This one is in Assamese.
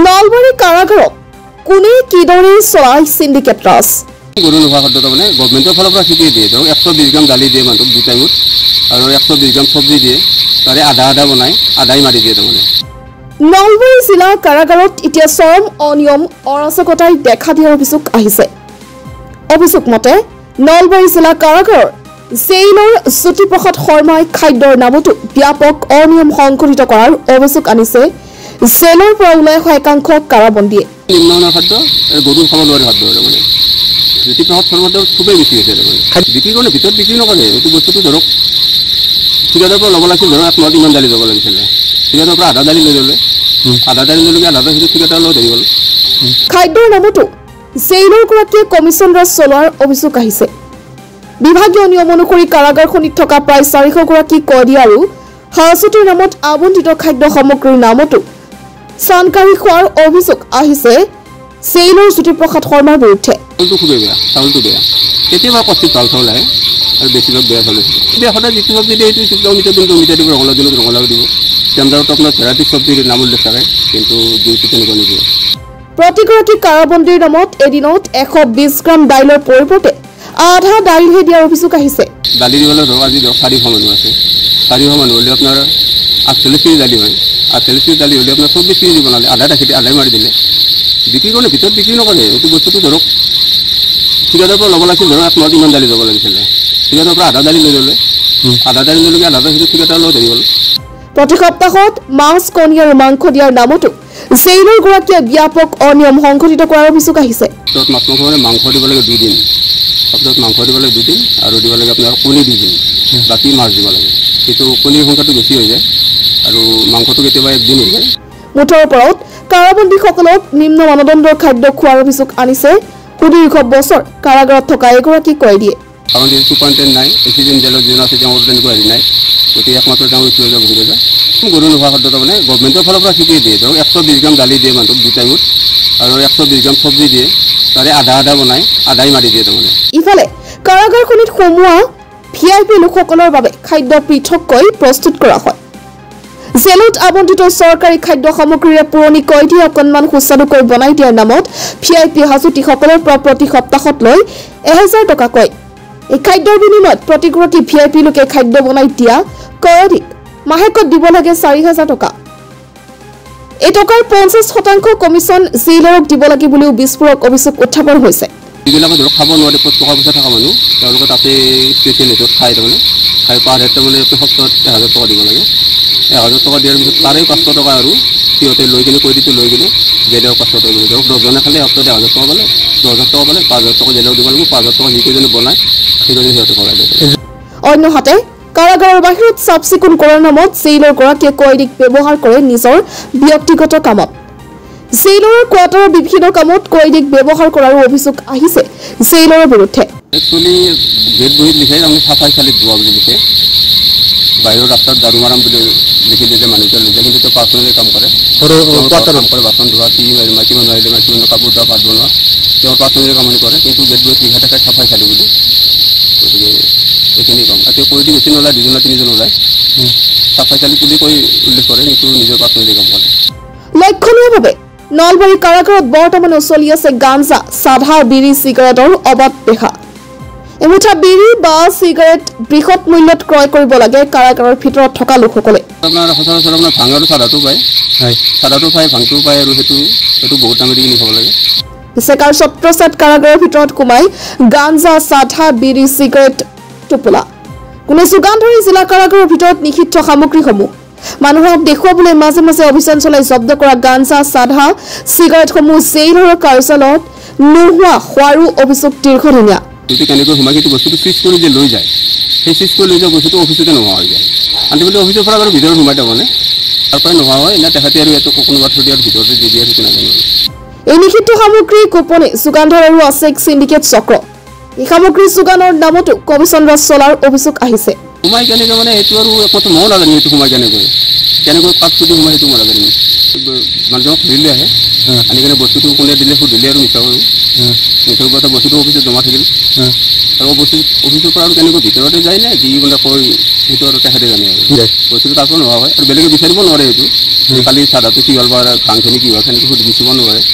নলবাৰী কাৰাগাৰত কোনে কিদৰে চলাই সিন্ডিকেট ৰাজ গৰু নোখোৱা খাদ্য তাৰমানে গভৰ্ণমেণ্টৰ ফালৰ পৰা শিকাই দিয়ে ধৰক 120 গ্ৰাম দালি দিয়ে মানুহক 2 টাইমত আৰু 120 গ্ৰাম চব্জি দিয়ে তাৰে আধা বনাই আধাই মাৰি দিয়ে তাৰমানে নলবাৰী জিলা কাৰাগাৰত এতিয়া চৰম অনিয়ম অৰাজকতাই দেখা দিয়াৰ অভিযোগ আহিছে। অভিযোগ মতে নলবাৰী জিলা কাৰাগাৰৰ জেইলৰ জ্যোতিপ্ৰসাদ শৰ্মাই খাদ্যৰ নামতো ব্যাপক অনিয়ম সংঘটিত কৰাৰ অভিযোগ আনিছে জেলৰ পৰা ওলাই অহা একাংশ কাৰাবন্দীয়ে। নিম্নমানৰ খাদ্য গৰু খাব নোৱাৰে খাদ্য তাৰমানে জ্যোতিপ্ৰসাদ শৰ্মাটো খুবেই বেছি হৈছে তাৰমানে বিক্ৰী কৰে ভিতৰত বিক্ৰী নকৰে এইটো বস্তুটো ধৰক ঠিকাদাৰৰ পৰা ল'ব লাগিছিল ধৰক 1 মাহত ইমান দালি ল'ব লাগিছিলে ঠিকাদাৰৰ পৰা আধা দালি লৈ ল'লে আধা দালি ল'লে আধা দালি ঠিকাদাৰৰ লগত ধৰি গ'ল। খাদ্যৰ নামতো জেইলৰ গৰাকীয়ে কমিছন ৰাজ চলোৱাৰ অভিযোগ আহিছে। বিভাগীয় নিয়ম অনুসৰি কাৰাগাৰখনিত থকা প্ৰায় 400 গৰাকী কয়দী আৰু হাজতৰ নামত আবণ্টিত খাদ্য সামগ্ৰীৰ নামতো চানকাৰী খোৱাৰ অভিযোগ আহিছে জেইলৰ জ্যোতিপ্ৰসাদ শৰ্মাৰ বিৰুদ্ধে। চাউলটো খুবেই বেয়া চাউলটো বেয়া কেতিয়াবা কষ্টিত ভাল চাউল আহে আৰু বেছিভাগ বেয়া চাউল এতিয়া সদায় যিটো চব্জি দিয়ে এইটো অমিতা দিব ৰঙালাও দিনত ৰঙালাও দিব টেণ্ডাৰত আপোনাৰ ভেৰাইটি চব্জিৰ নাম উল্লেখ থাকে কিন্তু দুইটো তেনেকুৱা নিদিয়ে। প্ৰতিগৰাকী কাৰাবন্দীৰ নামত এদিনত 120 গ্ৰাম দাইলৰ পৰিৱৰ্তে আধা দাইলহে দিয়াৰ অভিযোগ আহিছে। দালি দিবলৈ ধৰক আজি 400 মানুহ আছে 400 মানুহ হ'লে আপোনাৰ 48 কেজি দালি হয় 48 কেজি দালি হ'লে আপোনাৰ 24 কেজি বনালে আধা ৰাখি আধাই মাৰি দিলে বিক্ৰী কৰিলে ভিতৰত বিক্ৰী নকৰে এইটো বস্তুটো ধৰক ঠিকাদাৰৰ পৰা ল'ব লাগিছিল ধৰক 1 মাহত ইমান দালি ল'ব লাগিছিলে ঠিকাদাৰৰ পৰা আধা দালি লৈ ল'লে আধা দালি লৈ ল'লে আধা ঠিকাদাৰৰ লগত ধৰি গ'ল। প্ৰতি সপ্তাহত মাছ কণী আৰু মাংস দিয়াৰ নামতো জেইলৰ গৰাকীয়ে ব্যাপক অনিয়ম সংঘটিত কৰাৰ অভিযোগ আহিছে। মাছ মাংস মানে মাংস দিব লাগে 2 দিন সপ্তাহত মাংস দিব লাগে 2 দিন আৰু দিব লাগে আপোনাৰ কণী 2 দিন বাকী মাছ দিব লাগে কিন্তু কণীৰ সংখ্যাটো বেছি হৈ যায় আৰু মাংসটো কেতিয়াবা 1 দিন হৈ যায়। মুঠৰ ওপৰত কাৰাবন্দীসকলক নিম্ন মানদণ্ডৰ খাদ্য খোৱাৰ অভিযোগ আনিছে সুদীৰ্ঘ বছৰ কাৰাগাৰত থকা এগৰাকী কয়দীয়ে। কাৰণ যিহেতু চুপাৰিনটেণ্ডেণ্ট নাই এচিডেণ্ট জেলৰ যিজন আছে তেওঁৰ তেনেকুৱা হেৰি নাই গতিকে একমাত্ৰ তেওঁ উঠি লৈ বহি যায় গৰু নোখোৱা খাদ্য তাৰমানে গভৰ্ণমেণ্টৰ ফালৰ পৰা শিকাই দিয়ে ধৰক 120 গ্ৰাম দালি দিয়ে মানুহক 2 টাইমত আৰু 120 গ্ৰাম চব্জি দিয়ে তাৰে আধা বনাই আধাই মাৰি দিয়ে তাৰমানে। ইফালে কাৰাগাৰখনিত সোমোৱা VIP লোকসকলৰ বাবে খাদ্য পৃথককৈ প্ৰস্তুত কৰা হয়। জেলত আবণ্টিত চৰকাৰী খাদ্য সামগ্ৰীৰে পুৰণি কয়দী অকণমান সুস্বাদুকৈ বনাই দিয়াৰ নামত VIP হাজুতিসকলৰ পৰা প্ৰতি সপ্তাহত লৈ 1000 টকাকৈ এই খাদ্যৰ বিনিময়ত প্ৰতিগৰাকী VIP লোকে খাদ্য বনাই দিয়া কয়দীক মাহেকত দিব লাগে 4000 টকা। এই টকাৰ 50% কমিছন জেইলৰক দিব লাগে বুলিও বিস্ফোৰক অভিযোগ উত্থাপন হৈছে। যিবিলাকে ধৰক খাব নোৱাৰে টকা পইচা থকা মানুহ তেওঁলোকে তাতে স্পেচিয়েল ৰেটত খাই তাৰমানে খাই পাৰ হেড তাৰমানে সপ্তাহত 1000 টকা দিব লাগে 1000 টকা দিয়াৰ পিছত তাৰে 500 টকা আৰু সিহঁতে লৈ কিনে কয়দীটো লৈ কিনে জেলৰ 500 টকা ধৰক 10 জনে খালে সপ্তাহত 1000 টকা পালে 10,000 টকা পালে 5000 টকা জেলৰ দিব লাগিব 5000 টকা যিকেইজনে বনাই সেইজনে সিহঁতে কৰাই দিয়ে। অন্যহাতে কাৰাগাৰৰ বাহিৰত চাফ চিকুণ কৰাৰ নামত জেইলৰ গৰাকীয়ে কয়দীক ব্যৱহাৰ কৰে নিজৰ ব্যক্তিগত কামত। জেইলৰ কোৱাৰ্টাৰৰ বিভিন্ন কামত কয়দীক ব্যৱহাৰ কৰাৰ অভিযোগ আহিছে জেইলৰ বিৰুদ্ধে। একচুৱেলি গেট বহীত লিখে আমি চাফাই চালিত যোৱা বুলি লিখে বাহিৰৰ ৰাস্তাত ঝাৰু মাৰাম বুলি লিখি দিলে মানুহটোৱে লিখে কিন্তু তেওঁ পাৰ্চনেলি কাম কৰে কাম কৰে বাচন ধোৱা মাইকী মানুহ আহিলে মাইকী মানুহ কাপোৰ ধোৱা ভাত বনোৱা তেওঁৰ পাৰ্চনেলি কামনি কৰে কিন্তু গেট বহীত লিখা থাকে চাফাই চালি বুলি গতিকে এইখিনি কাম এতিয়া কয়দী বেছি নোলায় 2জন বা 3জন ওলায় চাফাই চালি বুলি কৈ উল্লেখ কৰে কিন্তু নিজৰ পাৰ্চনেলি কাম কৰে। লক্ষণীয়ভাৱে নলবাৰী কাৰাগাৰত বৰ্তমানে চলি আছে গাঞ্জা সাধা বিড়ি চিগাৰেটৰ অবাধ বেহা। এমুঠা বিড়ি বা চিগাৰেট বৃহৎ মূল্যত ক্ৰয় কৰিব লাগে কাৰাগাৰৰ ভিতৰত থকা লোকসকলে। আপোনাৰ সচৰাচৰ আপোনাৰ ভাং আৰু সাধাটো পায় সাধাটো পায় ভাংটো পায় আৰু সেইটো বহুত দামী দি কিনি খাব লাগে। চেকাৰ ছত্ৰসাত কাৰাগাৰৰ ভিতৰত সোমাই গাঞ্জা সাধা বিড়ি চিগাৰেট টোপোলা কোনো যোগান ধৰি জিলা কাৰাগাৰৰ ভিতৰত নিষিদ্ধ সামগ্ৰীসমূহ মানুহক দেখুৱাবলৈ মাজে মাজে অভিযান চলাই জব্দ কৰা গাঞ্জা সাধা চিগাৰেটসমূহ জেইলৰ কাৰ্যালয়ত নোহোৱা হোৱাৰো অভিযোগ দীৰ্ঘদিনীয়া। যদি কেনেকৈ সোমাই কিন্তু বস্তুটো ফিক্স কৰি যে লৈ যায় সেই ফিক্স কৰি লৈ যোৱা বস্তুটো অফিচতে নোহোৱা হৈ যায় আনকি অফিচৰ পৰা বাৰু ভিতৰত সোমাই তাৰমানে তাৰ পৰাই নোহোৱা হয় এনে তেখেতে আৰু এইটো কোনোবা থৈ দিয়াৰ ভিতৰতে দি দিয়ে সেইটো নাজানো। এই নিষিদ্ধ সামগ্ৰী গোপনে যোগান ধৰাৰো আছে এক চিণ্ডিকেট চক্ৰ। এই সামগ্ৰী যোগানৰ নামতো কমিছন ৰাজ চলাৰ অভিযোগ আহিছে। সোমাই কেনেকৈ মানে এইটো আৰু একমাত্ৰ ময়ো নাজানো এইটো সোমাই কেনেকৈ কাক যদি সোমাই সেইটো মই নাজানিম মানুহজনক সুধিলে আহে আনি কেনে বস্তুটো কোনে দিলে সুধিলে আৰু মিছা কৰোঁ মিছাৰ পৰা বস্তুটো অফিচত জমা থাকিল আৰু অফিচৰ পৰা আৰু কেনেকৈ ভিতৰতে যায় নে যি মানে কয় সেইটো আৰু তেখেতে জানে আৰু বস্তুটো তাৰ পৰা নোহোৱা হয় আৰু বেলেগে বিচাৰিব নোৱাৰে এইটো কালি চাদাটো কি হ'ল বা ভাংখিনি কি হ'ল সেনেকৈ সুধি বিচাৰিব নোৱাৰে